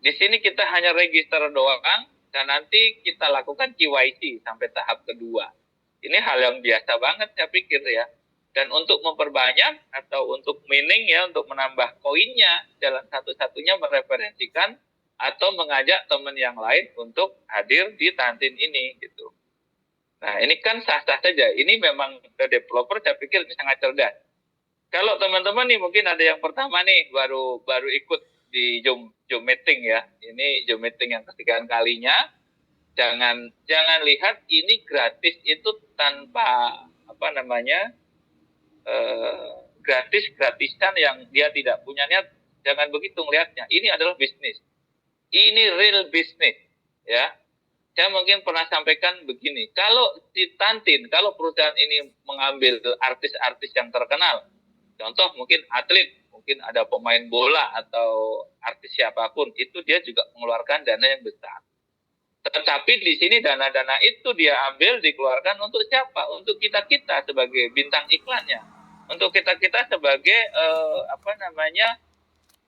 Di sini kita hanya register doang dan nanti kita lakukan KYC sampai tahap kedua. Ini hal yang biasa banget saya pikir ya. Dan untuk memperbanyak atau untuk mining ya, untuk menambah koinnya, jalan satu-satunya mereferensikan atau mengajak teman yang lain untuk hadir di Tantin ini gitu. Nah ini kan sah-sah saja. Ini memang developer saya pikir ini sangat cerdas. Kalau teman-teman nih mungkin ada yang pertama nih baru ikut di Zoom meeting ya. Ini Zoom meeting yang kesekian kalinya. Jangan lihat ini gratis itu tanpa apa namanya gratisan yang dia tidak punya niat. Jangan begitu melihatnya. Ini adalah bisnis. Ini real bisnis ya. Saya mungkin pernah sampaikan begini, kalau si Tantin, kalau perusahaan ini mengambil artis-artis yang terkenal, contoh mungkin atlet, mungkin ada pemain bola atau artis siapapun, itu dia juga mengeluarkan dana yang besar. Tetapi di sini dana-dana itu dia ambil, dikeluarkan untuk siapa? Untuk kita-kita sebagai bintang iklannya. Untuk kita-kita sebagai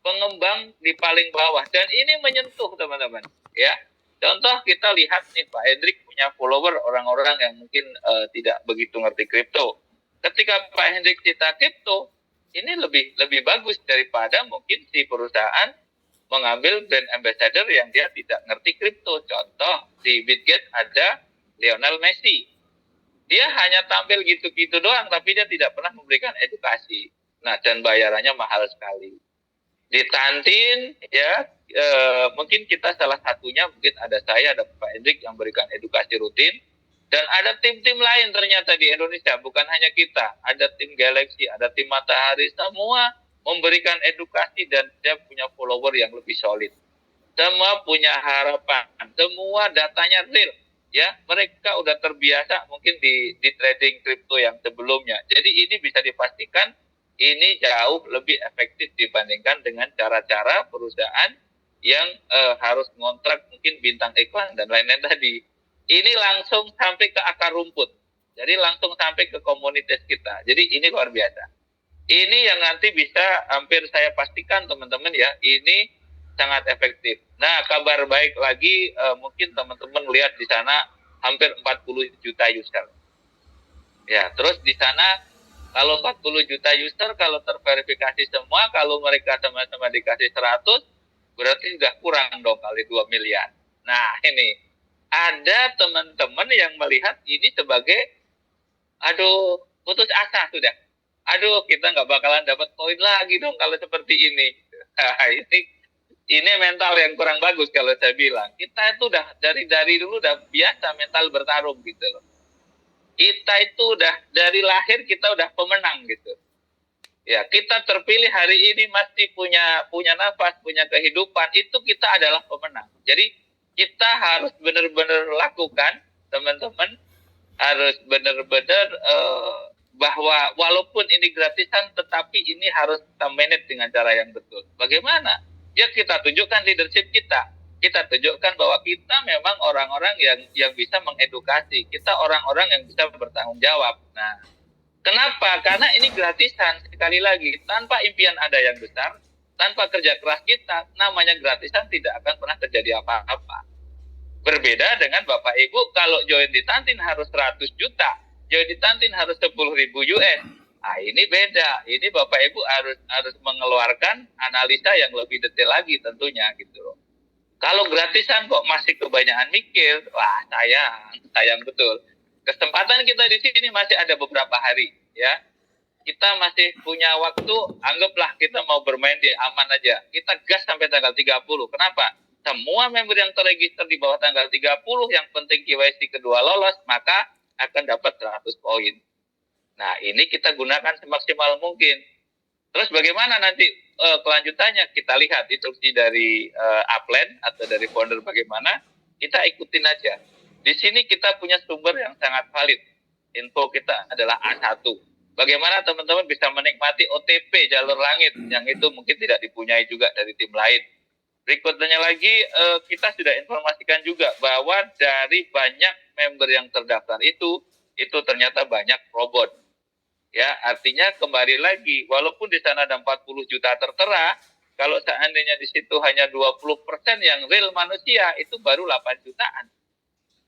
pengembang di paling bawah. Dan ini menyentuh teman-teman. Ya, contoh kita lihat nih Pak Hendrik punya follower orang-orang yang mungkin tidak begitu ngerti kripto. Ketika Pak Hendrik cerita kripto, ini lebih bagus daripada mungkin si perusahaan mengambil brand ambassador yang dia tidak ngerti kripto. Contoh di Bitget ada Lionel Messi. Dia hanya tampil gitu-gitu doang, tapi dia tidak pernah memberikan edukasi. Nah, dan bayarannya mahal sekali. Di Tantin ya mungkin kita salah satunya, mungkin ada saya, ada Pak Hendrik yang berikan edukasi rutin, dan ada tim-tim lain ternyata di Indonesia, bukan hanya kita, ada tim Galaxy, ada tim Matahari, semua memberikan edukasi dan dia punya follower yang lebih solid, semua punya harapan, semua datanya real ya, mereka udah terbiasa mungkin di trading kripto yang sebelumnya, jadi ini bisa dipastikan ini jauh lebih efektif dibandingkan dengan cara-cara perusahaan yang harus ngontrak mungkin bintang iklan dan lain-lain tadi. Ini langsung sampai ke akar rumput. Jadi langsung sampai ke komunitas kita. Jadi ini luar biasa. Ini yang nanti bisa hampir saya pastikan teman-teman ya, ini sangat efektif. Nah, kabar baik lagi mungkin teman-teman lihat di sana hampir 40 juta user. Ya, terus di sana kalau 40 juta user, kalau terverifikasi semua, kalau mereka sama-sama dikasih 100, berarti sudah kurang dong kali 2 miliar. Nah ini, ada teman-teman yang melihat ini sebagai, aduh, putus asa sudah. Aduh, kita nggak bakalan dapat poin lagi dong kalau seperti ini. Nah, ini mental yang kurang bagus kalau saya bilang. Kita itu udah dari dulu udah biasa mental bertarung gitu loh. Kita itu udah dari lahir kita udah pemenang gitu. Ya, kita terpilih hari ini masih punya nafas, punya kehidupan, itu kita adalah pemenang. Jadi kita harus benar-benar lakukan, teman-teman, harus benar-benar bahwa walaupun ini gratisan, tetapi ini harus kita manage dengan cara yang betul. Bagaimana? Ya kita tunjukkan leadership kita. Kita tunjukkan bahwa kita memang orang-orang yang bisa mengedukasi. Kita orang-orang yang bisa bertanggung jawab. Nah, kenapa? Karena ini gratisan. Sekali lagi, tanpa impian Anda yang besar, tanpa kerja keras kita, namanya gratisan tidak akan pernah terjadi apa-apa. Berbeda dengan Bapak Ibu, kalau join di Tantin harus 100 juta, join di Tantin harus 10.000 US. Nah, ini beda. Ini Bapak Ibu harus mengeluarkan analisa yang lebih detail lagi tentunya gitu loh. Kalau gratisan kok masih kebanyakan mikir, wah sayang betul. Kesempatan kita di sini masih ada beberapa hari, ya. Kita masih punya waktu, anggaplah kita mau bermain di aman aja. Kita gas sampai tanggal 30. Kenapa? Semua member yang terregister di bawah tanggal 30, yang penting KYC kedua lolos, maka akan dapat 100 poin. Nah, ini kita gunakan semaksimal mungkin. Terus bagaimana nanti kelanjutannya? Kita lihat instruksi dari upline atau dari founder bagaimana, kita ikutin aja. Di sini kita punya sumber yang sangat valid. Info kita adalah A1. Bagaimana teman-teman bisa menikmati OTP jalur langit, yang itu mungkin tidak dipunyai juga dari tim lain. Berikutnya lagi, kita sudah informasikan juga bahwa dari banyak member yang terdaftar itu ternyata banyak robot. Ya, artinya kembali lagi, walaupun di sana ada 40 juta tertera, Kalau seandainya di situ hanya 20% yang real manusia, itu baru 8 jutaan.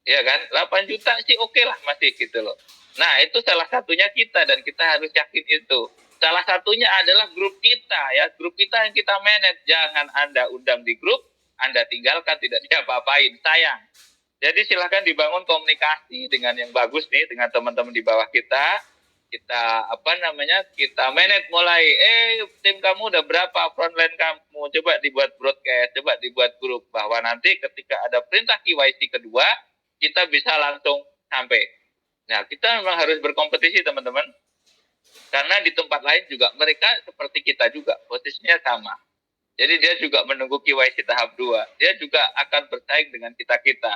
Ya kan? 8 juta sih oke lah masih gitu loh. Nah, itu salah satunya kita dan kita harus yakin itu. Salah satunya adalah grup kita ya, grup kita yang kita manage. Jangan Anda undang di grup, Anda tinggalkan tidak diapa-apain, sayang. Jadi silahkan dibangun komunikasi dengan yang bagus nih, dengan teman-teman di bawah kita. Kita manage mulai, tim kamu udah berapa, frontline kamu, coba dibuat broadcast, coba dibuat grup, bahwa nanti ketika ada perintah KYC kedua, kita bisa langsung sampai. Nah, kita memang harus berkompetisi teman-teman, karena di tempat lain juga mereka seperti kita juga, posisinya sama. Jadi dia juga menunggu KYC tahap 2, dia juga akan bersaing dengan kita-kita.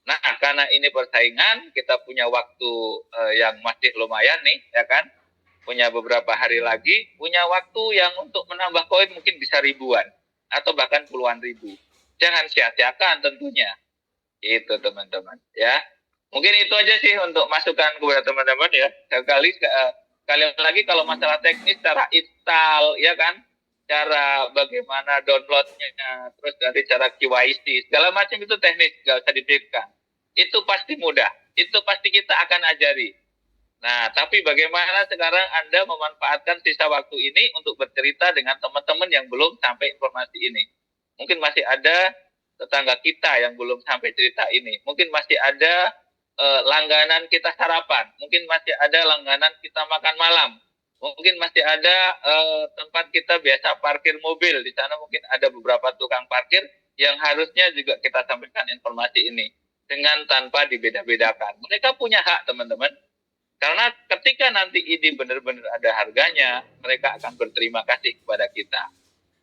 Nah, karena ini persaingan, kita punya waktu yang masih lumayan nih, ya kan? Punya beberapa hari lagi, punya waktu yang untuk menambah koin mungkin bisa ribuan, atau bahkan puluhan ribu. Jangan sia-siakan tentunya. Itu teman-teman, ya. Mungkin itu aja sih untuk masukan kepada teman-teman ya. Sekali lagi kalau masalah teknis, cara install, ya kan? Cara bagaimana downloadnya, terus dari cara KYC, segala macam itu teknis, nggak usah dipikirkan. Itu pasti mudah, itu pasti kita akan ajari. Nah, tapi bagaimana sekarang Anda memanfaatkan sisa waktu ini untuk bercerita dengan teman-teman yang belum sampai informasi ini. Mungkin masih ada tetangga kita yang belum sampai cerita ini. Mungkin masih ada langganan kita sarapan. Mungkin masih ada langganan kita makan malam. Mungkin masih ada tempat kita biasa parkir mobil. Di sana mungkin ada beberapa tukang parkir yang harusnya juga kita sampaikan informasi ini dengan tanpa dibeda-bedakan. Mereka punya hak, teman-teman. Karena ketika nanti ini benar-benar ada harganya, mereka akan berterima kasih kepada kita.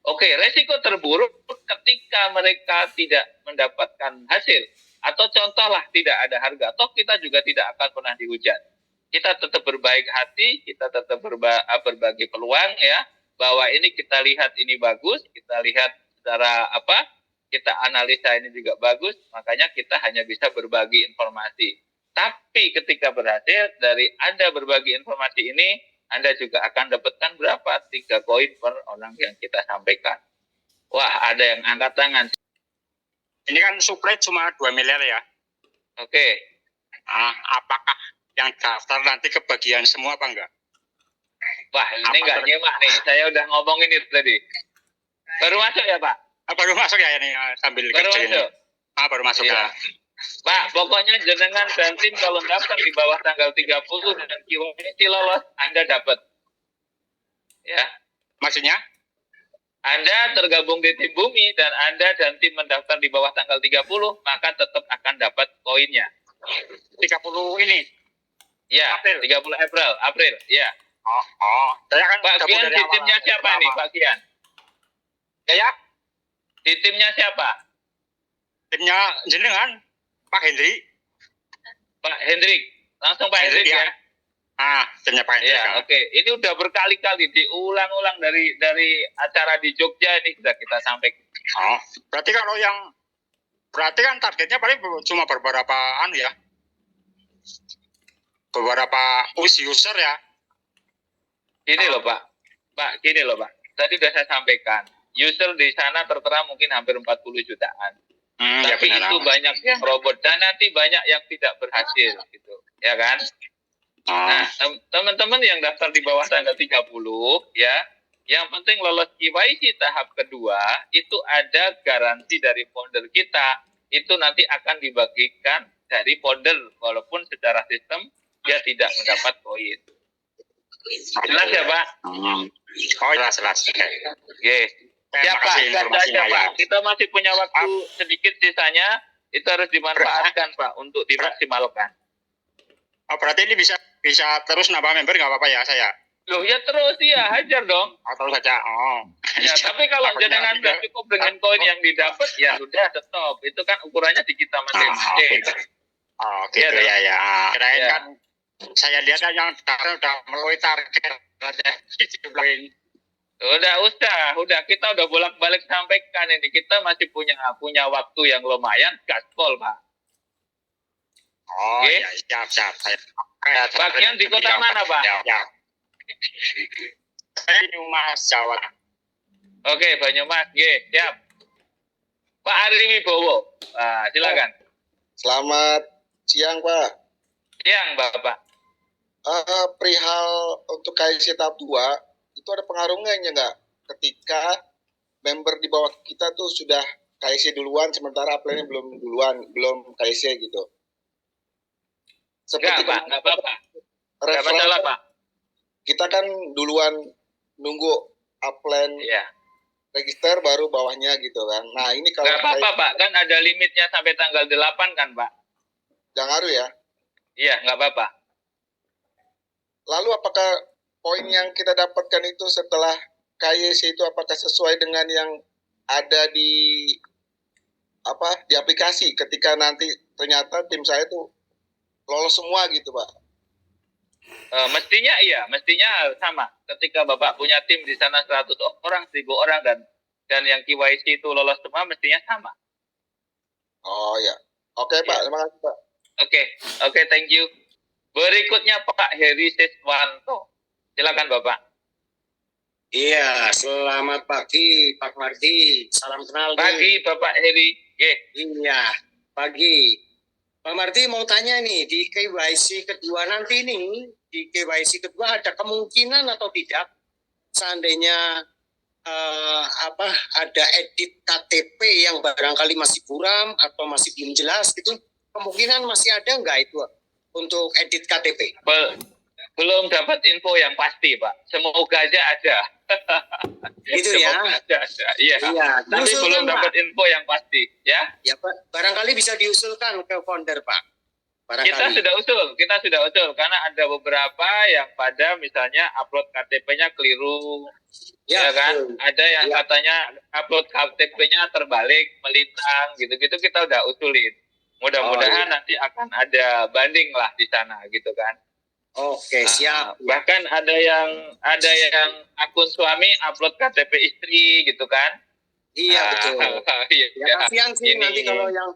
Oke, resiko terburuk ketika mereka tidak mendapatkan hasil. Atau contohlah tidak ada harga. Toh kita juga tidak akan pernah dihujat. Kita tetap berbaik hati, kita tetap berbagi peluang ya. Bahwa ini kita lihat ini bagus, kita lihat secara kita analisa ini juga bagus, makanya kita hanya bisa berbagi informasi. Tapi ketika berhasil, dari Anda berbagi informasi ini, Anda juga akan dapatkan berapa? 3 koin per orang yang kita sampaikan. Wah, ada yang angkat tangan. Ini kan supply cuma 2 miliar ya? Oke. Apakah yang daftar nanti kebagian semua apa enggak? Wah, ini nggak nyemak nih. Saya udah ngomongin itu tadi. Baru masuk ya, Pak? Baru masuk ya ini sambil baru kerja masuk. Ini. Baru masuk ya. Pak, pokoknya jenengan dan tim kalau daftar di bawah tanggal 30 dan KYC lolos, Anda dapat. Ya. Maksudnya? Anda tergabung di tim Bumi dan Anda dan tim mendaftar di bawah tanggal 30, maka tetap akan dapat koinnya. 30 ini? Ya, April. 30 April, ya. Saya kan Pak Kian di timnya siapa nih, Pak Kian? Ya. Di timnya siapa? Timnya jenengan, Pak Hendrik. Pak Hendrik. Langsung Pak Hendrik ya. Timnya Pak Hendrik. Ya, oke. Ini udah berkali-kali diulang-ulang dari acara di Jogja ini sudah kita sampaikan. Berarti kan targetnya paling cuma beberapa beberapa user ya. Gini loh Pak. Gini loh Pak. Tadi sudah saya sampaikan. User di sana tertera mungkin hampir 40 jutaan. Tapi ya itu banyak yang robot dan nanti banyak yang tidak berhasil gitu. Ya kan? Nah, teman-teman yang daftar di bawah tanggal 30 ya, yang penting lolos KYC tahap kedua, itu ada garansi dari founder kita. Itu nanti akan dibagikan dari founder walaupun secara sistem dia tidak mendapat koin. Jelas ya, Pak? Jelas. Oke. Siapa? Pak. Kita masih punya waktu sedikit sisanya. Itu harus dimanfaatkan, Pak, untuk dimaksimalkan. Berarti ini bisa terus nambah member nggak apa-apa ya saya? Loh ya terus ya, hajar dong. Terus saja. Ya, tapi kalau jenengan sudah cukup dengan koin yang didapat, ya sudah stop. Itu kan ukurannya di kita masing-masing. Gitu ya. Kirain kan saya lihat yang udah melalui target. Udah kita udah bolak-balik sampaikan ini. Kita masih punya waktu yang lumayan, gaspol, Pak. Iya, siap. Bagian di kota mana, Pak? Ya. Saya di Mas Jawa. Oke, Banyumas, siap. Pak Ari Wibowo, silakan. Selamat siang, Pak. Siang, Bapak. Perihal untuk KIC tahap 2, itu ada pengaruhnya nggak? Ketika member di bawah kita tuh sudah KIC duluan, sementara upline belum KIC gitu. Enggak, Pak, enggak apa-apa. Enggak masalah, Pak. Kita kan duluan nunggu upline register baru bawahnya gitu kan. Nah, ini kalau enggak apa-apa, Pak. Kan ada limitnya sampai tanggal 8 kan, Pak? Jangan ngaruh ya? Iya, enggak apa-apa. Lalu apakah poin yang kita dapatkan itu setelah KIC itu apakah sesuai dengan yang ada di aplikasi ketika nanti ternyata tim saya tuh lolos semua gitu, Pak? Mestinya iya, mestinya sama. Ketika Bapak punya tim di sana 100 orang, 1000 orang dan yang KYC itu lolos semua, mestinya sama. Oh ya. Oke, Pak. Terima kasih, Pak. Oke, thank you. Berikutnya Pak Heri Siswanto. Silakan Bapak. Iya, selamat pagi Pak Mardi. Salam kenal. Pagi Bapak Heri. Iya, pagi. Pak Mardi mau tanya nih, di KYC kedua nanti nih, di KYC kedua ada kemungkinan atau tidak seandainya ada edit KTP yang barangkali masih buram atau masih belum jelas gitu, kemungkinan masih ada nggak itu untuk edit KTP? Belum dapat info yang pasti, Pak. Semoga aja ada. Gitu ya. Ada. Iya. Tapi belum dapat info yang pasti, ya. Ya, Pak. Barangkali bisa diusulkan ke founder, Pak. Barangkali. Kita sudah usul karena ada beberapa yang pada misalnya upload KTP-nya keliru. Ya kan? Ada yang katanya upload KTP-nya terbalik, melintang, gitu-gitu kita udah usulin. Mudah-mudahan nanti akan ada banding lah di sana gitu kan. Oke, siap. Bahkan ada yang akun suami upload KTP istri gitu kan? Iya betul. Ya, kasihan sih nanti kalau yang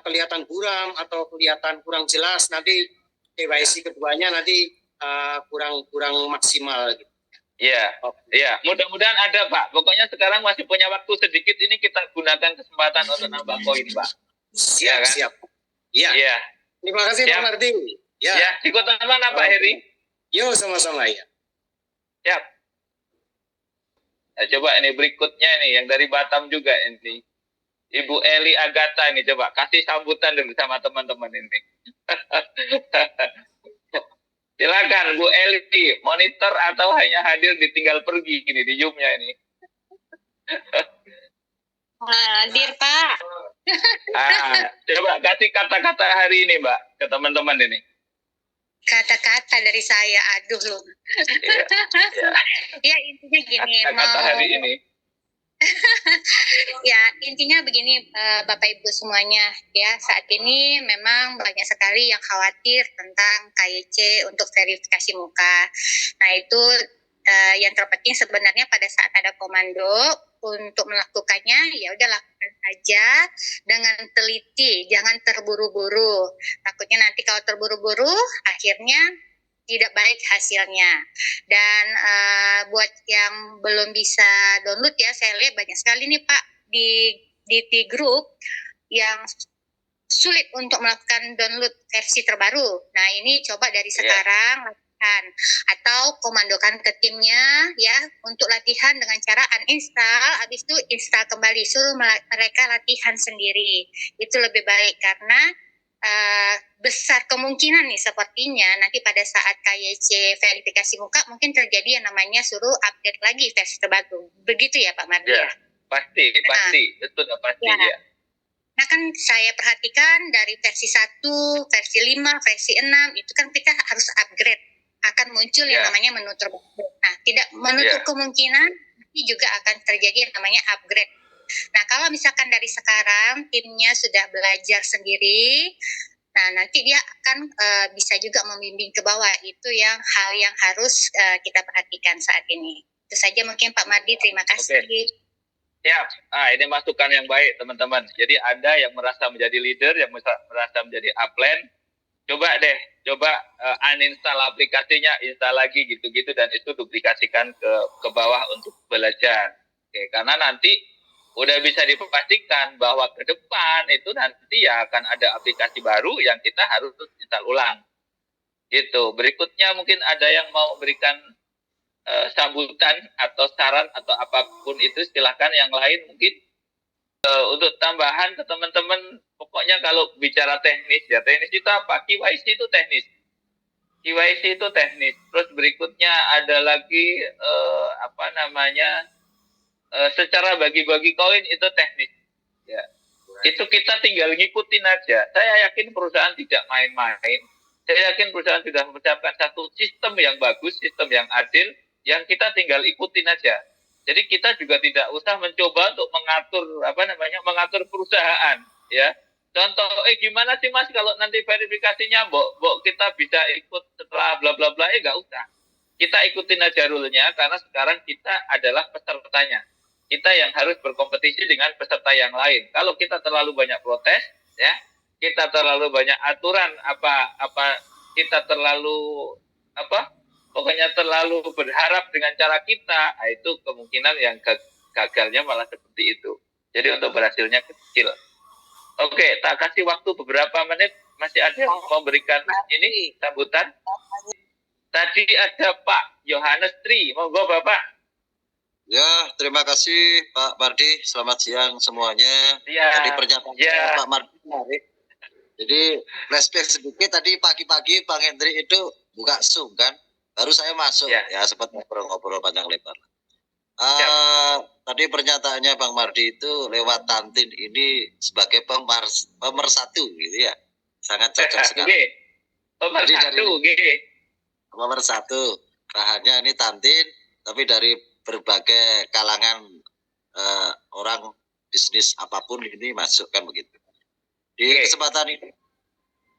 kelihatan buram atau kelihatan kurang jelas nanti KYC keduanya nanti kurang maksimal. Gitu. Iya. Mudah-mudahan ada Pak. Pokoknya sekarang masih punya waktu sedikit ini kita gunakan kesempatan untuk nambah koin Pak. Siap, kan? siap. Iya. Terima kasih Pak Mardi. Ya, ikut mana Pak Heri? Yo, sama-sama ya. Siap. Nah, coba ini berikutnya nih yang dari Batam juga ini. Ibu Eli Agatha ini coba kasih sambutan dulu sama teman-teman ini. Silakan Bu Eli, monitor atau hanya hadir ditinggal pergi gini di Zoom-nya ini. Hadir Pak. Coba kasih kata-kata hari ini Mbak ke teman-teman ini. Kata-kata dari saya, aduh loh. Ya intinya gini. Kata-kata hari ini. Ya intinya begini Bapak Ibu semuanya ya, saat ini memang banyak sekali yang khawatir tentang KYC untuk verifikasi muka. Nah itu yang terpenting sebenarnya pada saat ada komando untuk melakukannya ya udah lakukan saja dengan teliti, jangan terburu-buru. Takutnya nanti kalau terburu-buru akhirnya tidak baik hasilnya. Dan buat yang belum bisa download ya, saya lihat banyak sekali nih Pak di T-Group yang sulit untuk melakukan download versi terbaru. Nah ini coba dari sekarang atau komandokan ke timnya ya untuk latihan dengan cara uninstall, habis itu install kembali, suruh mereka latihan sendiri. Itu lebih baik karena besar kemungkinan nih sepertinya nanti pada saat KYC verifikasi muka mungkin terjadi yang namanya suruh update lagi versi terbaru. Begitu ya Pak Mardi? Ya, pasti, itu udah pasti ya. Nah kan saya perhatikan dari versi 1, versi 5, versi 6 itu kan kita harus upgrade, akan muncul yang namanya menu terbaru. Nah tidak menutup kemungkinan ini juga akan terjadi yang namanya upgrade. Nah kalau misalkan dari sekarang timnya sudah belajar sendiri, nah nanti dia akan bisa juga membimbing ke bawah. Itu yang hal yang harus kita perhatikan saat ini. Itu saja mungkin Pak Mardi, terima kasih. Siap. Ini masukan yang baik teman-teman. Jadi ada yang merasa menjadi leader, yang merasa menjadi upline, coba uninstall aplikasinya, install lagi gitu-gitu dan itu duplikasikan ke bawah untuk belajar. Oke, karena nanti udah bisa dipastikan bahwa ke depan itu nanti ya akan ada aplikasi baru yang kita harus install ulang. Gitu. Berikutnya mungkin ada yang mau berikan sambutan atau saran atau apapun itu, silahkan. Yang lain mungkin untuk tambahan ke teman-teman, pokoknya kalau bicara teknis ya, teknis itu apa? KYC itu teknis. KYC itu teknis. Terus berikutnya ada lagi secara bagi-bagi koin itu teknis. Ya. Itu kita tinggal ngikutin aja. Saya yakin perusahaan tidak main-main. Saya yakin perusahaan sudah mempersiapkan satu sistem yang bagus, sistem yang adil, yang kita tinggal ikutin aja. Jadi kita juga tidak usah mencoba untuk mengatur perusahaan, ya. Contoh, gimana sih Mas kalau nanti verifikasinya, kita bisa ikut setelah bla bla bla, nggak usah. Kita ikutin aja rule-nya, karena sekarang kita adalah pesertanya. Kita yang harus berkompetisi dengan peserta yang lain. Kalau kita terlalu banyak protes, ya, kita terlalu banyak aturan, kita terlalu pokoknya terlalu berharap dengan cara kita, itu kemungkinan yang gagalnya malah seperti itu. Jadi untuk berhasilnya kecil. Oke, tak kasih waktu beberapa menit. Masih ada yang memberikan ini sambutan? Tadi ada Pak Yohanes Tri, monggo Bapak. Ya, terima kasih Pak Mardi. Selamat siang semuanya. Ya. Tadi pernyataannya Pak Mardi menarik. Jadi flashback sedikit, tadi pagi-pagi Bang Hendri itu buka Zoom kan? Baru saya masuk, ya sempat ngobrol-ngobrol panjang lebar. Tadi pernyataannya Bang Mardi itu lewat Tantin ini sebagai pemersatu gitu ya. Sangat cocok sekali. Pemersatu. Bahannya ini Tantin, tapi dari berbagai kalangan orang bisnis apapun ini masuk kan begitu. Di kesempatan ini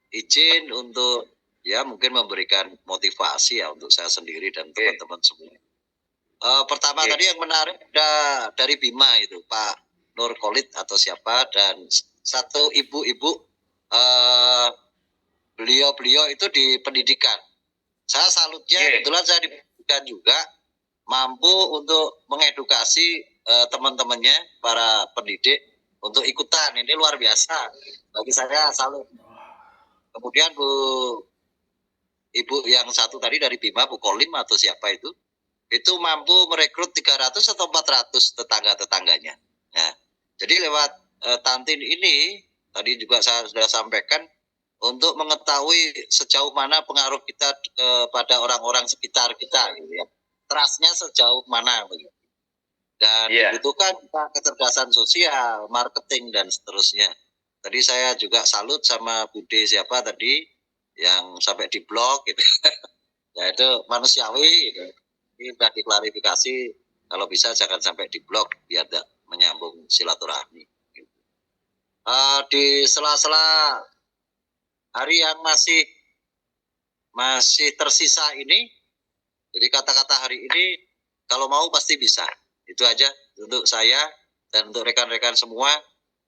izin untuk ya mungkin memberikan motivasi ya untuk saya sendiri dan teman-teman semua. Pertama tadi yang menarik dari Bima itu Pak Nur Khalid atau siapa, dan satu ibu-ibu beliau itu di pendidikan. Saya salutnya, kebetulan saya di pendidikan juga, mampu untuk mengedukasi teman-temannya para pendidik untuk ikutan. Ini luar biasa bagi saya, salut. Kemudian Ibu yang satu tadi dari Bima, Bu Kolim atau siapa itu mampu merekrut 300 atau 400 tetangga-tetangganya. Ya. Jadi lewat Tantin ini, tadi juga saya sudah sampaikan, untuk mengetahui sejauh mana pengaruh kita kepada orang-orang sekitar kita, gitu ya. Trust-nya sejauh mana, begitu. Dan dibutuhkan kecerdasan sosial, marketing, dan seterusnya. Tadi saya juga salut sama Bude siapa tadi, yang sampai di blog gitu. Ya itu manusiawi gitu. Ini sudah diklarifikasi, kalau bisa jangan sampai di blog biar tidak menyambung silaturahmi gitu. Di sela-sela hari yang masih tersisa ini, jadi kata-kata hari ini kalau mau pasti bisa. Itu aja untuk saya dan untuk rekan-rekan semua.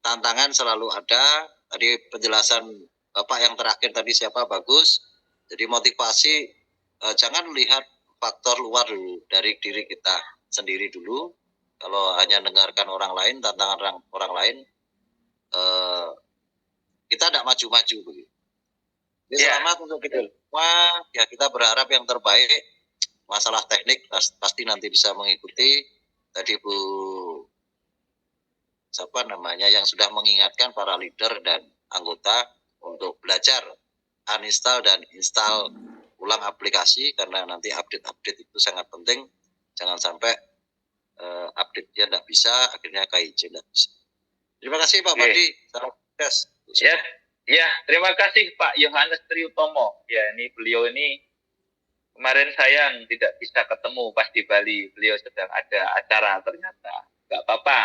Tantangan selalu ada. Tadi penjelasan Bapak yang terakhir tadi siapa bagus. Jadi motivasi jangan lihat faktor luar dulu, dari diri kita sendiri dulu. Kalau hanya dengarkan orang lain, tantangan orang lain, kita tidak maju-maju begitu. Jadi selamat untuk kita semua. Ya kita berharap yang terbaik. Masalah teknik pasti nanti bisa mengikuti. Tadi Bu siapa namanya yang sudah mengingatkan para leader dan anggota untuk belajar uninstall dan install ulang aplikasi, karena nanti update itu sangat penting. Jangan sampai update-nya tidak bisa, akhirnya KIC tidak bisa. Terima kasih Pak Mardi. Salam sukses. Ya, terima kasih Pak Yohanes Triutomo. Ya, ini beliau ini kemarin sayang tidak bisa ketemu pas di Bali. Beliau sedang ada acara ternyata. Nggak apa-apa.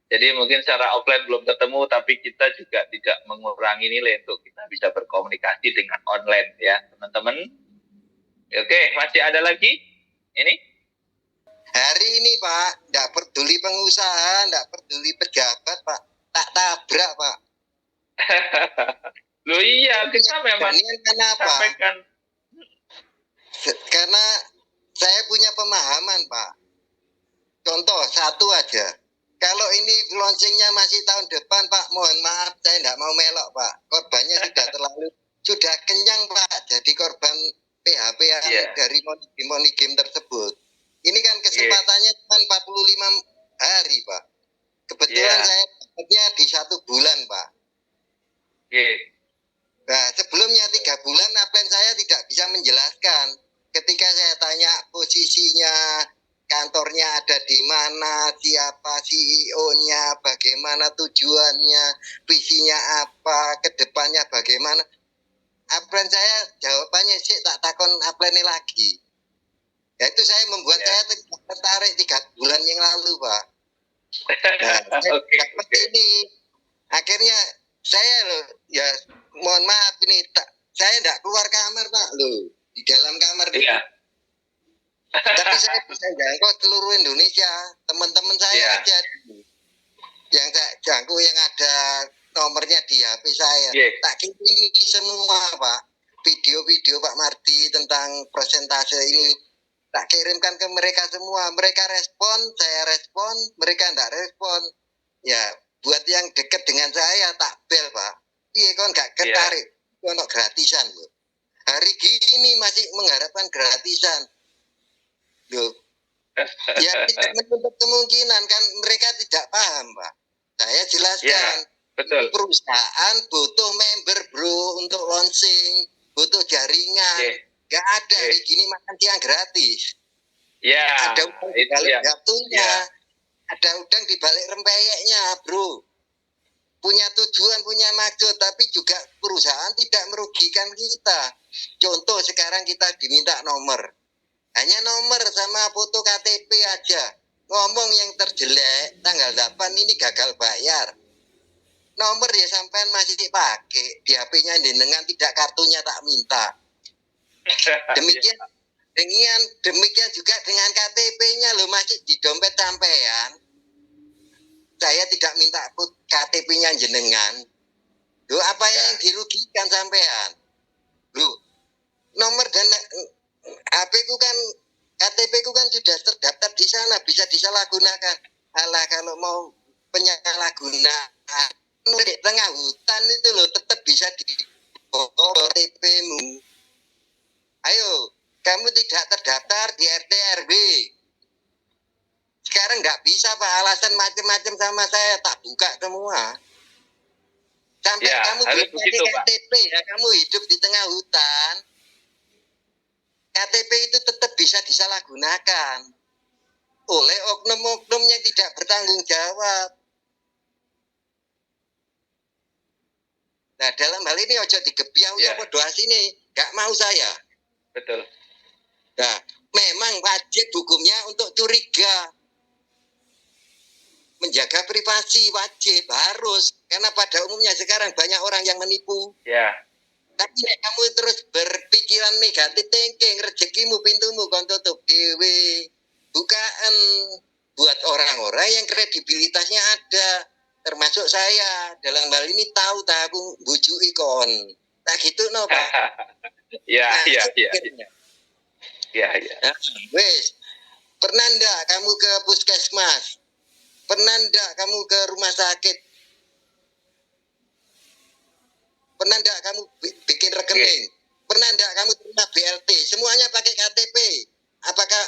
Jadi mungkin secara offline belum ketemu, tapi kita juga tidak mengurangi nilai untuk kita bisa berkomunikasi dengan online ya teman-teman. Oke, masih ada lagi? Ini? Hari ini Pak, tidak peduli pengusaha, tidak peduli pejabat Pak, tak tabrak Pak. Loh iya, kita memang sampaikan. Karena saya punya pemahaman Pak. contoh satu aja. Kalau ini launchingnya masih tahun depan, Pak, mohon maaf, saya tidak mau melok, Pak. Korbannya sudah kenyang, Pak. Jadi korban PHP dari money game tersebut. Ini kan kesempatannya cuma 45 hari, Pak. Kebetulan saya dapatnya di 1 bulan, Pak. Nah, sebelumnya 3 bulan upline saya tidak bisa menjelaskan. Ketika saya tanya posisinya, kantornya ada di mana, siapa CEO-nya, bagaimana tujuannya, visinya apa, kedepannya bagaimana. Upline saya jawabannya sih tak takon upline lagi. Ya itu saya membuat saya tertarik 3 bulan yang lalu, Pak. Nah, seperti ini. Akhirnya saya ya mohon maaf ini saya tidak keluar kamar, Pak, di dalam kamar. Tapi saya bisa jangkau seluruh Indonesia. Teman-teman saya aja yang saya jangkau, yang ada nomornya di HP saya. Tak kirim semua, Pak. Video-video Pak Mardi tentang persentase ini tak kirimkan ke mereka semua. Mereka respon, saya respon, mereka tidak respon. Ya, buat yang dekat dengan saya tak bel, Pak. Iya, kan nggak ketarik. Ono gratisan, loh. Hari gini masih mengharapkan gratisan. Loh. Ya, tidak menutup kemungkinan kan mereka tidak paham, Pak. Saya jelaskan. Betul. Perusahaan butuh member, Bro, untuk launching, butuh jaringan. Gak ada hari gini makan siang gratis. Ada udang di balik batunya, ada udang di balik rempeyeknya, Bro. Punya tujuan, punya maksud, tapi juga perusahaan tidak merugikan kita. Contoh sekarang kita diminta nomor. Hanya nomor sama foto KTP aja. Ngomong yang terjelek, tanggal 8 ini gagal bayar. Nomor ya sampean masih dipakai. Di HP-nya dengan tidak kartunya tak minta. Demikian juga dengan KTP-nya loh, masih di dompet sampean. Saya tidak minta KTP-nya jenengan. Loh, apa yang dirugikan sampean? Loh, nomor dan HP ku kan, KTP ku kan sudah terdaftar di sana, bisa disalahgunakan. Alah, kalau mau penyalahgunaan di tengah hutan itu loh, tetap bisa di KTP-mu. Ayo, kamu tidak terdaftar di RT RW. Sekarang nggak bisa, Pak, alasan macam-macam sama saya, tak buka semua. Sampai kamu belum pakai KTP ya, kamu hidup di tengah hutan. KTP itu tetap bisa disalahgunakan oleh oknum-oknum yang tidak bertanggung jawab. Nah, dalam hal ini ojo digebyau apa doa sini, nggak mau saya. Betul. Nah, memang wajib hukumnya untuk curiga. Menjaga privasi wajib, harus. Karena pada umumnya sekarang banyak orang yang menipu. Tapi kamu terus berpikiran negatif thinking, rezekimu, pintumu kon tutup dewe. Bukaan buat orang-orang yang kredibilitasnya ada. Termasuk saya. Dalam hal ini tahu aku bujui kon. Tak gitu no, Pak. Iya. Wes, pernah enggak kamu ke puskesmas? Pernah enggak kamu ke rumah sakit? Pernah enggak kamu bikin rekening? Pernah enggak kamu terima BLT? Semuanya pakai KTP. Apakah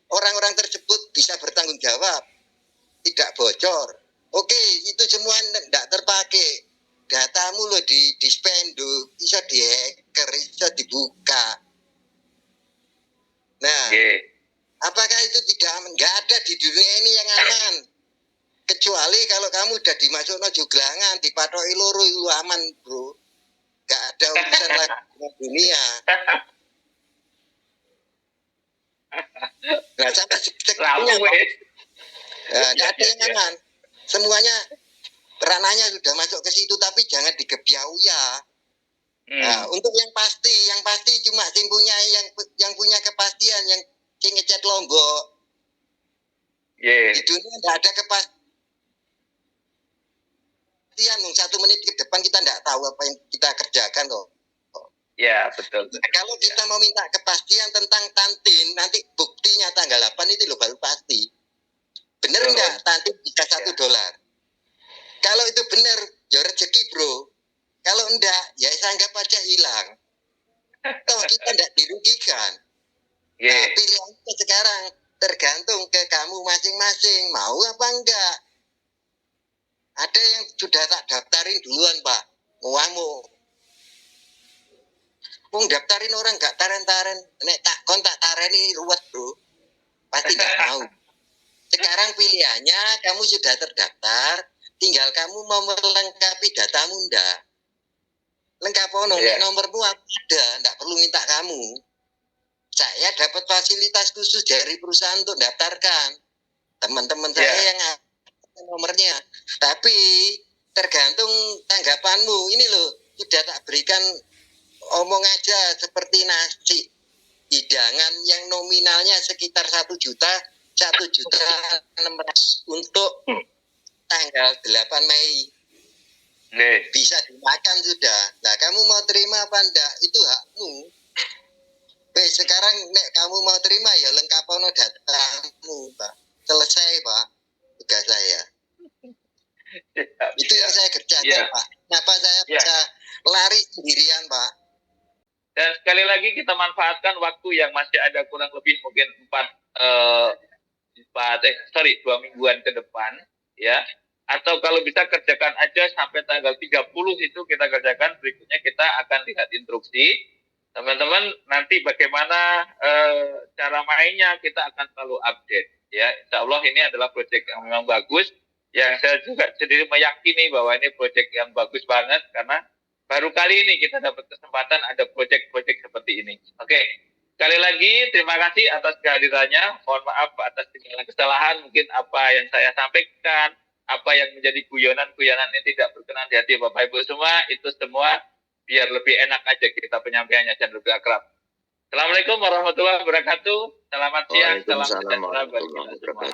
orang-orang tersebut bisa bertanggung jawab? Tidak bocor. Oke, itu semua enggak terpakai. Datamu loh di spenduk, bisa di-hacker, bisa dibuka. Nah, apakah itu enggak ada di dunia ini yang aman? Kecuali kalau kamu udah dimasukno juglangan, dipatoki loro itu aman, Bro. Enggak ada urusan lagi dengan dunia. Nah, sampai segitunya, enggak ada yang aman. Semuanya ranahnya sudah masuk ke situ, tapi jangan digebyau ya. Nah, untuk yang pasti cuma sing punya yang punya kepastian, yang sing ngecat Lombok. Di dunia enggak ada kepastian. 1 menit ke depan kita enggak tahu apa yang kita kerjakan kok. Ya, betul. Nah, kalau kita mau minta kepastian tentang Tantin, nanti buktinya tanggal 8 itu loh baru pasti. Bener Betul. enggak tanti bisa $1? Kalau itu bener, ya rezeki bro. Kalau enggak, ya saya anggap aja hilang. Toh kita enggak dirugikan. Oke. Nah, pilihannya sekarang tergantung ke kamu masing-masing. Mau apa enggak? Ada yang sudah tak daftarin duluan, Pak. Mau. Wong daftarin orang enggak taren-taren. Nek tak kontak tareni ruwet, bro. Pasti enggak mau. Sekarang pilihannya kamu sudah terdaftar, tinggal kamu mau melengkapi datamu enggak. Lengkap ono, Iya. nomormu ada, enggak perlu minta kamu. Saya dapat fasilitas khusus dari perusahaan untuk daftarkan. Teman-teman saya Iya. yang ada nomornya. Tapi tergantung tanggapanmu. Ini loh, sudah tak berikan omong aja seperti nasi. Hidangan yang nominalnya sekitar 1 juta, 1.600.000 untuk tanggal 8 Mei. Oke. Bisa dimakan sudah. Nah, kamu mau terima apa enggak? Itu hakmu. Sekarang nek kamu mau terima ya lengkapono datamu, Pak. Selesai, Pak. Tugas saya. Itu yang saya kerjakan, Iya. Pak. Kenapa saya Iya. bisa lari sendirian, Pak? Dan sekali lagi kita manfaatkan waktu yang masih ada kurang lebih mungkin 2 mingguan ke depan, ya. Atau kalau bisa kerjakan aja sampai tanggal 30 itu kita kerjakan. Berikutnya kita akan lihat instruksi. Teman-teman nanti bagaimana cara mainnya kita akan selalu update, ya. Insya Allah ini adalah proyek yang memang bagus. Yang saya juga sendiri meyakini bahwa ini proyek yang bagus banget karena baru kali ini kita dapat kesempatan ada proyek-proyek seperti ini. Oke, sekali lagi terima kasih atas kehadirannya. Mohon maaf atas segala kesalahan, mungkin apa yang saya sampaikan, apa yang menjadi guyonan-guyonan ini tidak berkenan di hati Bapak Ibu semua. Itu semua biar lebih enak aja kita penyampaiannya dan lebih akrab. Assalamualaikum warahmatullahi wabarakatuh. Selamat siang, salam sejahtera bagi kita semua.